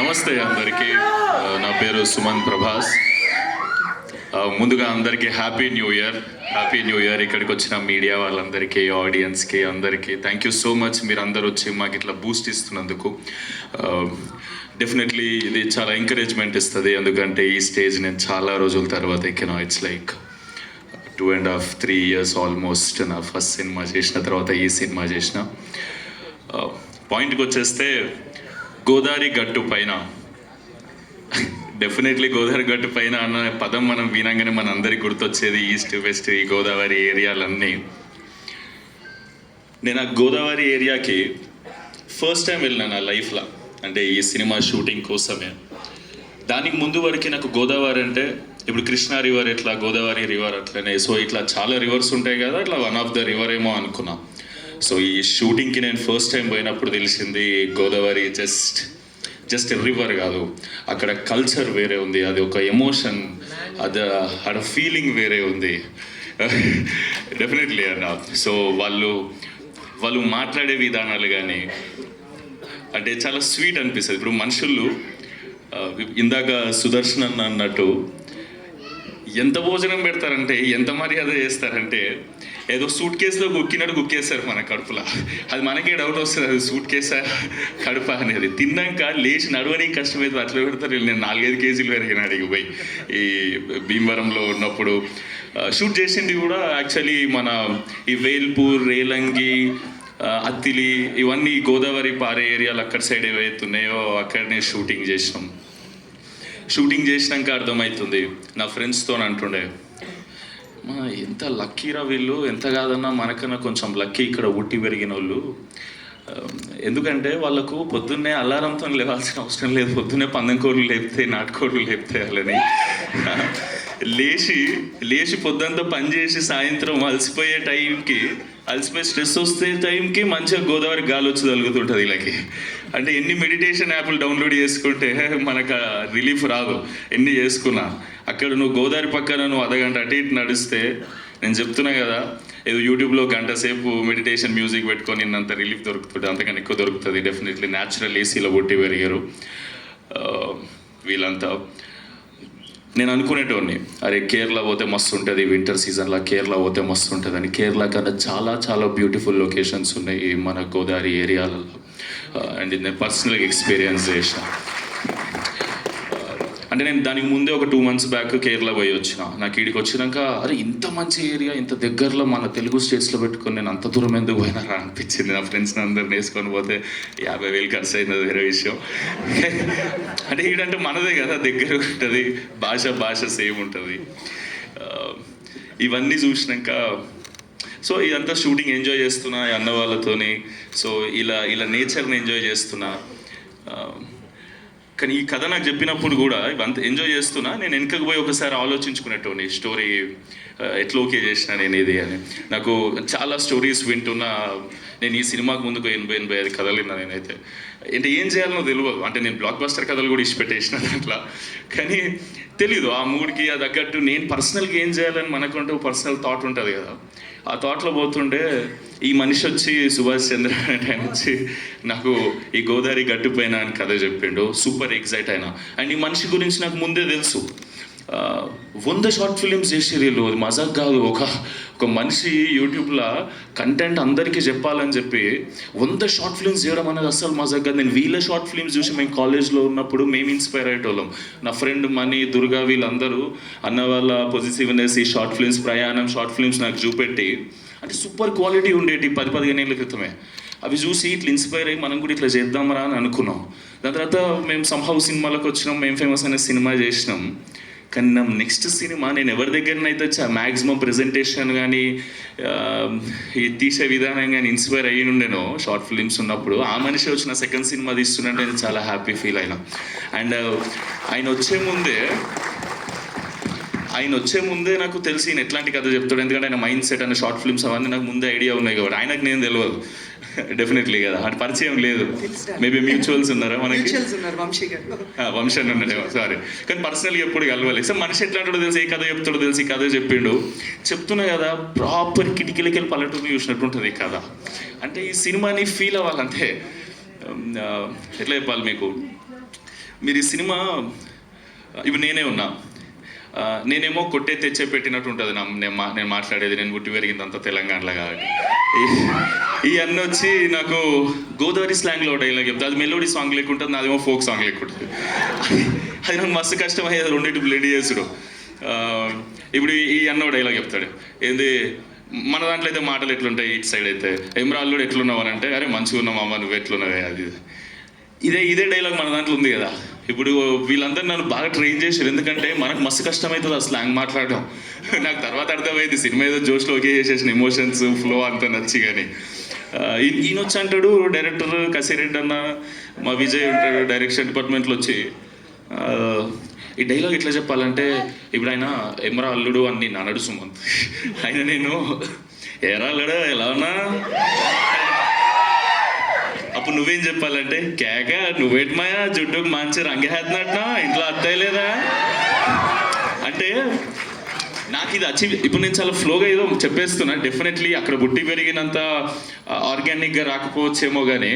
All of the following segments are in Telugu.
నమస్తే అందరికీ. నా పేరు సుమన్ ప్రభాస్. ముందుగా అందరికీ హ్యాపీ న్యూ ఇయర్. ఇక్కడికి వచ్చిన మీడియా వాళ్ళందరికీ, ఆడియన్స్కి అందరికీ థ్యాంక్ యూ సో మచ్. మీరు అందరు వచ్చి మాకు ఇట్లా బూస్ట్ ఇస్తున్నందుకు డెఫినెట్లీ ఇది చాలా ఎంకరేజ్మెంట్ ఇస్తుంది. ఎందుకంటే ఈ స్టేజ్ నేను చాలా రోజుల తర్వాత ఎక్కినా. It's like 2.5-3 years almost. నా ఫస్ట్ సినిమా చేసిన తర్వాత ఈ సినిమా చేసిన. పాయింట్కి వచ్చేస్తే గోదావరి గట్టు పైన, డెఫినెట్లీ గోదావరి గట్టు పైన అన్న పదం మనం వినంగానే మన అందరికి గుర్తొచ్చేది ఈస్ట్ వెస్ట్, ఈ గోదావరి ఏరియాలన్నీ. నేను ఆ గోదావరి ఏరియాకి ఫస్ట్ టైం వెళ్ళినా నా లైఫ్లో, అంటే ఈ సినిమా షూటింగ్ కోసమే. దానికి ముందు వరకు నాకు గోదావరి అంటే ఇప్పుడు కృష్ణా రివర్ ఎట్లా, గోదావరి రివర్ అట్లనే, సో ఇట్లా చాలా రివర్స్ ఉంటాయి కదా, అట్లా వన్ ఆఫ్ ద రివర్ ఏమో అనుకున్నా. సో ఈ షూటింగ్కి నేను ఫస్ట్ టైం పోయినప్పుడు తెలిసింది గోదావరి జస్ట్ రివర్ కాదు, అక్కడ కల్చర్ వేరే ఉంది, అది ఒక ఎమోషన్, అది ఆడ ఫీలింగ్ వేరే ఉంది. డెఫినెట్లీ అన్న. సో వాళ్ళు మాట్లాడే విధానాలు కానీ అంటే చాలా స్వీట్ అనిపిస్తుంది. ఇప్పుడు మనుషులు ఇందాక సుదర్శన్ అన్న అన్నట్టు ఎంత భోజనం పెడతారంటే, ఎంత మర్యాద చేస్తారంటే, ఏదో సూట్ కేసులో గుక్కేస్తారు మన కడుపులో. అది మనకే డౌట్ వస్తుంది, అది సూట్ కేసా కడుప అనేది. తిన్నాక లేచి నడవడానికి కష్టమైతే అట్లా పెడతారు. నేను 4-5 కేజీలు పెరిగిన అడిగి పోయి ఈ భీమవరంలో ఉన్నప్పుడు షూట్ చేసింది కూడా. యాక్చువల్లీ మన ఈ వేల్పూర్, రేలంగి, అత్తిలి ఇవన్నీ గోదావరి పారే ఏరియాలు అక్కడ సైడ్ ఏవైతున్నాయో అక్కడనే షూటింగ్ చేసినాం. షూటింగ్ చేసినాక అర్థమవుతుంది, నా ఫ్రెండ్స్తో అంటుండే, ఎంత లక్కీరా వీళ్ళు, ఎంత కాదన్నా మనకన్నా కొంచెం లక్కీ ఇక్కడ పుట్టి పెరిగిన వాళ్ళు. ఎందుకంటే వాళ్ళకు పొద్దున్నే అలారంతో లేవాల్సిన అవసరం లేదు, పొద్దున్నే పందెంకోళ్ళు లేపుతాయి, నాటుకోళ్ళు లేపుతాయి. వాళ్ళని లేచి పొద్దుంతా పనిచేసి సాయంత్రం అలసిపోయి స్ట్రెస్ వస్తే టైంకి మంచిగా గోదావరి గాలి వచ్చి తగులుతుంటుంది వీళ్ళకి. అంటే ఎన్ని మెడిటేషన్ యాప్లు డౌన్లోడ్ చేసుకుంటే మనకు రిలీఫ్ రాదు. ఎన్ని చేసుకున్నా అక్కడ నువ్వు గోదావరి పక్కన నువ్వు అర్ధగంట అటు ఇటు నడిస్తే, నేను చెప్తున్నా కదా, ఏదో యూట్యూబ్లో గంట సేపు మెడిటేషన్ మ్యూజిక్ పెట్టుకొని నిన్నంత రిలీఫ్ దొరుకుతుంది, అంతకన్నా ఎక్కువ దొరుకుతుంది. డెఫినెట్లీ న్యాచురల్ ఏసీలో పుట్టి పెరిగారు వీళ్ళంతా. నేను అనుకునేటోడిని, అరే కేరళ పోతే మస్తు ఉంటుంది, వింటర్ సీజన్లో కేరళ పోతే మస్తు ఉంటుంది అని. కేరళ కన్నా చాలా చాలా బ్యూటిఫుల్ లొకేషన్స్ ఉన్నాయి మన గోదావరి ఏరియాలలో. అండ్ నేను పర్సనల్గా ఎక్స్పీరియన్స్ చేసిన. అంటే నేను దానికి ముందే ఒక 2 months బ్యాక్ కేరళ పోయి వచ్చిన. నాకు ఈడికి వచ్చినాక అరే ఇంత మంచి ఏరియా, ఇంత దగ్గరలో మన తెలుగు స్టేట్స్లో పెట్టుకొని నేను అంత దూరం ఎందుకు పోయినారా అనిపించింది. నా ఫ్రెండ్స్ని అందరిని వేసుకొని పోతే 50,000 ఖర్చు అయింది, వేరే విషయం. అంటే ఈడంటే మనదే కదా, దగ్గర ఉంటుంది, భాష సేమ్ ఉంటుంది. ఇవన్నీ చూసినాక సో ఇదంతా షూటింగ్ ఎంజాయ్ చేస్తున్నా అన్న వాళ్ళతోని. సో ఇలా నేచర్ని ఎంజాయ్ చేస్తున్నా. కానీ ఈ కథ నాకు చెప్పినప్పుడు కూడా ఇవంతా ఎంజాయ్ చేస్తున్నా. నేను వెనకకు పోయి ఒకసారి ఆలోచించుకునేటోని, స్టోరీ ఎట్లా ఓకే చేసిన నేను ఇది అని. నాకు చాలా స్టోరీస్ వింటున్నా. నేను ఈ సినిమాకు ముందుకు 80-85 కథలు విన్నా నేనైతే. అంటే ఏం చేయాలనో తెలియదు. అంటే నేను బ్లాక్ బస్టర్ కథలు కూడా ఇష్టపెట్టేసిన దాంట్లో. కానీ తెలీదు ఆ మూడ్కి అది తగ్గట్టు నేను పర్సనల్గా ఏం చేయాలని మనకుంటూ పర్సనల్ థాట్ ఉంటుంది కదా. ఆ థాట్లో పోతుండే ఈ మనిషి వచ్చి సుభాష్ చంద్ర అంటే ఆయన వచ్చి నాకు ఈ గోదావరి గట్టుపైన అని కథ చెప్పిండు. సూపర్ ఎగ్జైట్ అయినా. అండ్ ఈ మనిషి గురించి నాకు ముందే తెలుసు. 100 షార్ట్ ఫిలిమ్స్ చేసి వీళ్ళు, అది మజాక్ కాదు. ఒక మనిషి యూట్యూబ్లో కంటెంట్ అందరికీ చెప్పాలని చెప్పి 100 షార్ట్ ఫిలిమ్స్ చేయడం అనేది అస్సలు మజాక్ కాదు. నేను వీళ్ళ షార్ట్ ఫిలిమ్స్ చూసి మేము కాలేజ్లో ఉన్నప్పుడు మేము ఇన్స్పైర్ అయ్యేటోళ్ళం. నా ఫ్రెండ్ మనీ, దుర్గా వీళ్ళందరూ అన్న వాళ్ళ పొజిటివ్నెస్, ఈ షార్ట్ ఫిలిమ్స్, ప్రయాణం షార్ట్ ఫిలిమ్స్ నాకు చూపెట్టి, అంటే సూపర్ క్వాలిటీ ఉండేటి 10-15 ఏళ్ళ క్రితమే. అవి చూసి ఇట్లా ఇన్స్పైర్ అయ్యి మనం కూడా ఇట్లా చేద్దామరా అని అనుకున్నాం. దాని తర్వాత మేము సంహవ్ సినిమాలకు వచ్చినాం, మేము ఫేమస్ అనే సినిమా చేసినాం. కానీ నా నెక్స్ట్ సినిమా నేను ఎవరి దగ్గరనైతే మ్యాక్సిమం ప్రెజెంటేషన్ కానీ ఈ తీసే విధానం కానీ ఇన్స్పైర్ అయ్యి ఉండేనో షార్ట్ ఫిలిమ్స్ ఉన్నప్పుడు, ఆ మనిషి వచ్చిన సెకండ్ సినిమా తీస్తున్నట్టు నేను చాలా హ్యాపీ ఫీల్ అయినా. అండ్ ఆయన వచ్చే ముందే నాకు తెలిసి నేను ఎట్లాంటి కథ చెప్తాడు. ఎందుకంటే ఆయన మైండ్ సెట్ అనే షార్ట్ ఫిల్మ్స్ అవన్నీ నాకు ముందే ఐడియా ఉన్నాయి కాబట్టి. ఆయనకు నేను తెలియదు డెఫినెట్లీ కదా, అంటే పరిచయం లేదు. మేబీ మ్యూచువల్స్ ఉన్నారా మనకి? వంశీ ఉన్నాడేమో, సారీ. కానీ పర్సనల్గా ఎప్పుడు కలవాలి. సో మనిషి ఎట్లాంటాడో తెలిసి, ఏ కథ చెప్తాడో తెలిసి కథ చెప్పిండు. చెప్తున్నా కదా, ప్రాపర్ కిటికీలకి వెళ్ళి పల్లెటూరు చూసినట్టు ఉంటుంది ఈ కథ. అంటే ఈ సినిమాని ఫీల్ అవ్వాలంటే ఎట్లా చెప్పాలి మీకు, మీరు ఈ సినిమా ఇప్పుడు నేనే ఉన్నా, నేనేమో కొట్టే తెచ్చే పెట్టినట్టు ఉంటుంది నేను మాట్లాడేది, నేను పుట్టి పెరిగిందంతా తెలంగాణలో కాబట్టి. ఈ అన్న వచ్చి నాకు గోదావరి స్లాంగ్లో డైలాగ్ చెప్తా, అది మెలోడీ సాంగ్ లెక్క ఉంటుంది, నాదేమో ఫోక్ సాంగ్ లెక్క ఉంటుంది. అది నాకు మస్తు కష్టమయ్యేది రెండింటి బ్లెండ్ చేసుడు. ఇప్పుడు ఈ అన్న డైలాగ్ చెప్తాడు, ఏంది మన దాంట్లో అయితే మాటలు ఎట్లుంటాయి, ఇటు సైడ్ అయితే ఎమ్రాల్లుడు ఎట్లున్నావు అని అంటే, అరే మంచిగా ఉన్నావు అమ్మ నువ్వు ఎట్లున్నావే, అది ఇదే డైలాగ్ మన దాంట్లో ఉంది కదా. ఇప్పుడు వీళ్ళందరూ నన్ను బాగా ట్రైన్ చేశారు, ఎందుకంటే మనకు మస్తు కష్టమవుతుంది ఆ స్లాంగ్ మాట్లాడడం. నాకు తర్వాత అర్థమైంది సినిమా ఏదో జోష్లో ఓకే చేసేసిన ఎమోషన్స్ ఫ్లో అంతా నచ్చి. కానీ ఈయన వచ్చి అంటాడు, డైరెక్టర్ కసిరెడ్డి అన్న మా విజయ్ ఉంటాడు డైరెక్షన్ డిపార్ట్మెంట్లో వచ్చి, ఈ డైలాగ్ ఎట్లా చెప్పాలంటే, ఇప్పుడు ఆయన ఎమ్రా అల్లుడు అని నేను అన్నాడు సుమంత్, ఆయన నేను ఎరా అల్లుడు ఎలా ఉన్నా, అప్పుడు నువ్వేం చెప్పాలంటే, కేక నువ్వేటి మాయా జుట్టుకు మంచి రంగేస్తున్నట్టునా ఇంట్లో అత్తయ్య లేదా అంటే, నాకు ఇది అచీవ్, ఇప్పుడు నేను చాలా ఫ్లోగా ఏదో చెప్పేస్తున్నా. డెఫినెట్లీ అక్కడ పుట్టి పెరిగినంత ఆర్గానిక్గా రాకపోవచ్చేమో, కానీ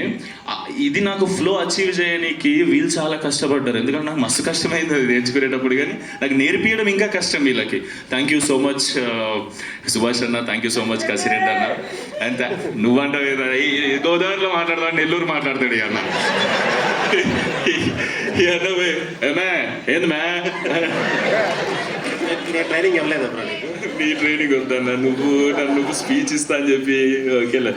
ఇది నాకు ఫ్లో అచీవ్ చేయడానికి వీళ్ళు చాలా కష్టపడ్డారు. ఎందుకంటే నాకు మస్తు కష్టమైంది అది నేర్చుకునేటప్పుడు, కానీ నాకు నేర్పించడం ఇంకా కష్టం వీళ్ళకి. Thank you so much Subhash అన్న, thank you so much Kasireddy అన్న. అంతే నువ్వంటావు గోదావరిలో మాట్లాడతావు, నెల్లూరు మాట్లాడతాడు ఈ అన్న. ఈ అన్న ఏంది మ్యా ట్రైనింగ్ ఇవ్వలేదు అప్పుడు నీ ట్రైనింగ్ వద్దన్నా, నువ్వు స్పీచ్ ఇస్తా అని చెప్పి ఓకేలే.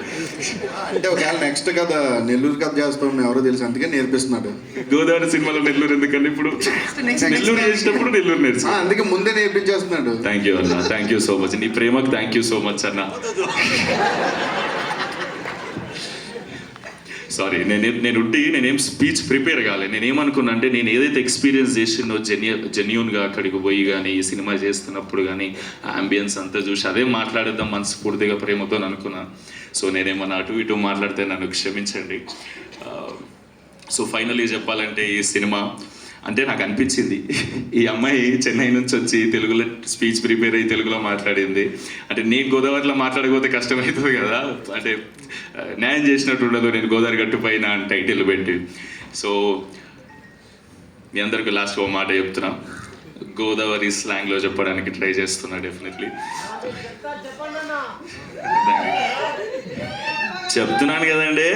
అంటే ఒకవేళ నెక్స్ట్ కథ నెల్లూరు కథ చేస్తాం ఎవరో తెలుసు, అందుకే నేర్పిస్తున్నాడు. గోదావరి సినిమాలో నెల్లూరు ఎందుకంటే ఇప్పుడు నెల్లూరు చేసినప్పుడు నెల్లూరు నేర్చు, అందుకే ముందే నేర్పించేస్తున్నాడు. థ్యాంక్ యూ అన్న, థ్యాంక్ యూ సో మచ్, నీ ప్రేమకు థ్యాంక్ యూ సో మచ్ అన్న. సారీ, నేనేం స్పీచ్ ప్రిపేర్ కాలేదు. నేనేమనుకున్నా అంటే, నేను ఏదైతే ఎక్స్పీరియన్స్ చేసిందో జెన్యూన్గా అక్కడికి పోయి కానీ ఈ సినిమా చేస్తున్నప్పుడు కానీ అంబియన్స్ అంతా చూసి అదే మాట్లాడేద్దాం మనస్ఫూర్తిగా ప్రేమతో అనుకున్నాను. సో నేనేమన్నా అటు ఇటు మాట్లాడితే నన్ను క్షమించండి. సో ఫైనల్లీ చెప్పాలంటే, ఈ సినిమా అంటే నాకు అనిపించింది, ఈ అమ్మాయి చెన్నై నుంచి వచ్చి తెలుగులో స్పీచ్ ప్రిపేర్ అయ్యి తెలుగులో మాట్లాడింది అంటే, నేను గోదావరిలో మాట్లాడకపోతే కష్టమవుతుంది కదా, అంటే న్యాయం చేసినట్టు ఉండదు నేను గోదావరి గట్టు పైన అని టైటిల్ పెట్టి. సో మీ అందరికీ లాస్ట్ ఓ మాట చెప్తున్నా, గోదావరి స్లాంగ్లో చెప్పడానికి ట్రై చేస్తున్నా. డెఫినెట్లీ చెప్తున్నాను కదండి,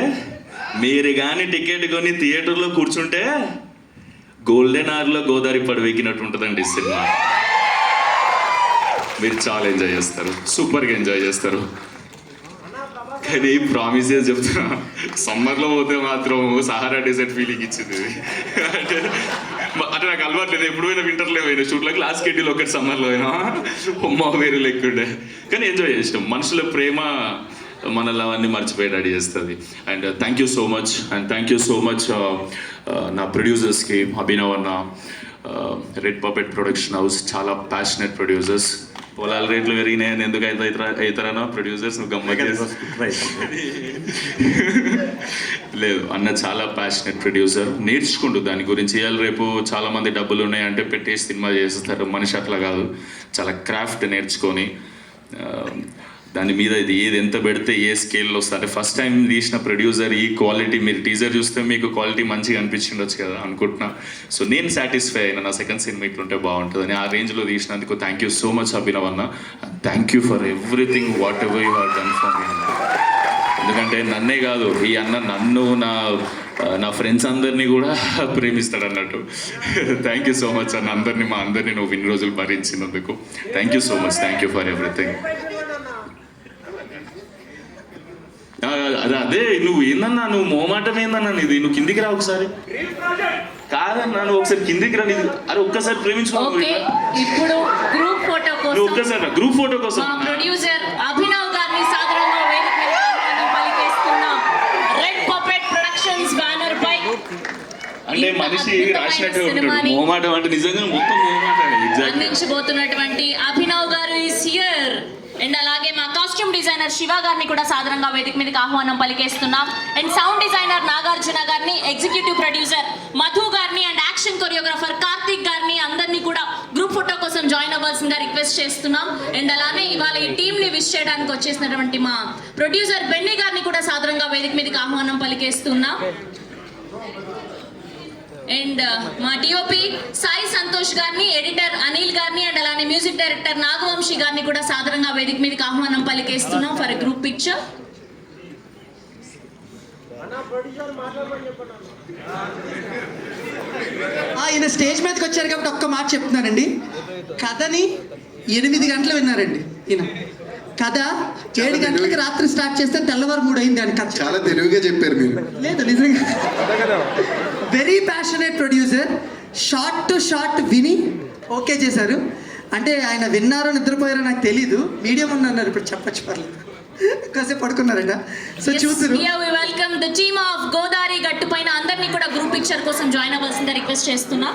మీరు కానీ టికెట్ కొని థియేటర్లో కూర్చుంటే గోల్డెన్ అవర్లో గోదావరి పడవెక్కినట్టు ఉంటుందండి ఈ సినిమా. మీరు చాలా ఎంజాయ్ చేస్తారు, సూపర్గా ఎంజాయ్ చేస్తారు. కానీ ప్రామిసెస్ చెప్తున్నా, సమ్మర్లో పోతే మాత్రం సహారా డెజర్ట్ ఫీలింగ్ ఇచ్చింది. అంటే నాకు అలవాటు లేదు, ఎప్పుడు పోయినా వింటర్లో పోయినా షూట్లకు, లాస్ట్ షెడ్యూల్ ఒకటి సమ్మర్లో అయినా అమ్మ వేరే లెక్కుండే. కానీ ఎంజాయ్ చేసినాం, మనుషుల ప్రేమ మనల్ని అవన్నీ మర్చిపోయి రెడీ చేస్తుంది. And thank you so much, and thank you so much నా ప్రొడ్యూసర్స్కి, అభినవ్ అన్న, రెడ్ పపెట్ ప్రొడక్షన్ హౌస్, చాలా ప్యాషనెట్ ప్రొడ్యూసర్స్. పొలాల రేట్లు పెరిగినాయని ఎందుకు అవుతారన్నా ప్రొడ్యూసర్స్, నువ్వు గమ్మకి లేదు అన్న, చాలా ప్యాషనెట్ ప్రొడ్యూసర్, నేర్చుకుంటూ దాని గురించి. ఇవాళ రేపు చాలామంది డబ్బులు ఉన్నాయంటే పెట్టేసి సినిమా చేస్తారు, మనిషి అట్లా కాదు, చాలా క్రాఫ్ట్ నేర్చుకొని దాని మీద ఇది ఏది ఎంత పెడితే ఏ స్కేల్లో వస్తుంది. ఫస్ట్ టైం తీసిన ప్రొడ్యూసర్ ఈ క్వాలిటీ, మీరు టీజర్ చూస్తే మీకు క్వాలిటీ మంచిగా అనిపించిండొచ్చు కదా అనుకుంటున్నా. సో నేను సాటిస్ఫై అయినా, నా సెకండ్ సినిమా ఇట్లుంటే బాగుంటుందని ఆ రేంజ్లో తీసినందుకు thank you so much Abhinav అన్న. Thank you for everything whatever you have done for me. ఎందుకంటే నన్నే కాదు, ఈ అన్న నన్ను, నా ఫ్రెండ్స్ అందరినీ కూడా ప్రేమిస్తాడు అన్నట్టు. థ్యాంక్ యూ సో మచ్ అన్న, మా అందరినీ నువ్వు ఇన్ని రోజులు భరించినందుకు thank you so much. Thank you for everything. అదే నువ్వు ఏందన్నా, నువ్వు మోమాటం ఏందన్నా నీది, నువ్వు కిందికి రా ఒకసారి. కాదన్నా నువ్వు ఒకసారి కిందికి రా, నీది అరే ఒక్కసారి ప్రేమించుకో. ఇప్పుడు గ్రూప్ ఫోటో కోసం, ఒక్కసారి గ్రూప్ ఫోటో కోసం ప్రొడ్యూసర్ అభినవ్ గారిని సాదరంగా వేదిక మీద పలికేస్తున్నాం. రెడ్ పపెట్ ప్రొడక్షన్స్ బ్యానర్ పై అంటే మనిషి రాసినట్టే ఉంటాడు, మోమాటం అంటే నిజంగా మొత్తం మోమాటం అందించబోతున్నటువంటి అభినవ్ గారు ఈస్ హియర్. అండ్ అలాగే మా కాస్ట్యూమ్ డిజైనర్ శివ గారిని కూడా సాధారణంగా వేదిక మీదకి ఆహ్వానం పలికేస్తున్నాం. అండ్ సౌండ్ డిజైనర్ నాగార్జున గారిని, ఎగ్జిక్యూటివ్ ప్రొడ్యూసర్ మధు గారిని, అండ్ యాక్షన్ కొరియోగ్రాఫర్ కార్తిక్ గారిని అందరినీ కూడా గ్రూప్ ఫోటో కోసం జాయిన్ అవ్వాల్సిందిగా రిక్వెస్ట్ చేస్తున్నాం. అండ్ అలానే ఇవాళ ఈ టీమ్ ని విష్ చేయడానికి వచ్చేసినటువంటి మా ప్రొడ్యూసర్ బెన్నీ గారిని కూడా సాధారణంగా వేదిక మీదకి ఆహ్వానం పలికేస్తున్నాం. అండ్ మా డిఓపి సాయి సంతోష్ గారిని, ఎడిటర్ అనిల్ గారిని అండ్ అలానే మ్యూజిక్ డైరెక్టర్ నాగవంశీ గారిని కూడా సాదరంగా వేదిక మీదకి ఆహ్వానం పలికేస్తున్నాం ఫర్ గ్రూప్ పిక్చర్. ఈయన స్టేజ్ మీదకి వచ్చారు కాబట్టి ఒక్క మాట చెప్తున్నానండి. కథని 8 గంటలు విన్నారండి ఈయన. కథ 7 గంటలకి రాత్రి స్టార్ట్ చేస్తే తెల్లవారు 3 అయింది అని కథ. చాలా తెలివిగా చెప్పారు మీరు. లేదు నిజంగా very passionate producer. Short to short విని ఓకే చేశారు. అంటే ఆయన విన్నారో నిద్రపోయారో నాకు తెలీదు. మీడియం అన్నారు, ఇప్పుడు చెప్పచ్చు పర్లేదు. కాసేపు పడుకున్నారంట. సో చూసారు. We welcome the team of Godavari గట్టు పైన అందరినీ కూడా గ్రూప్ పిక్చర్ కోసం జాయిన్ అవ్వాల్సిందిగా రిక్వెస్ట్ చేస్తున్నా.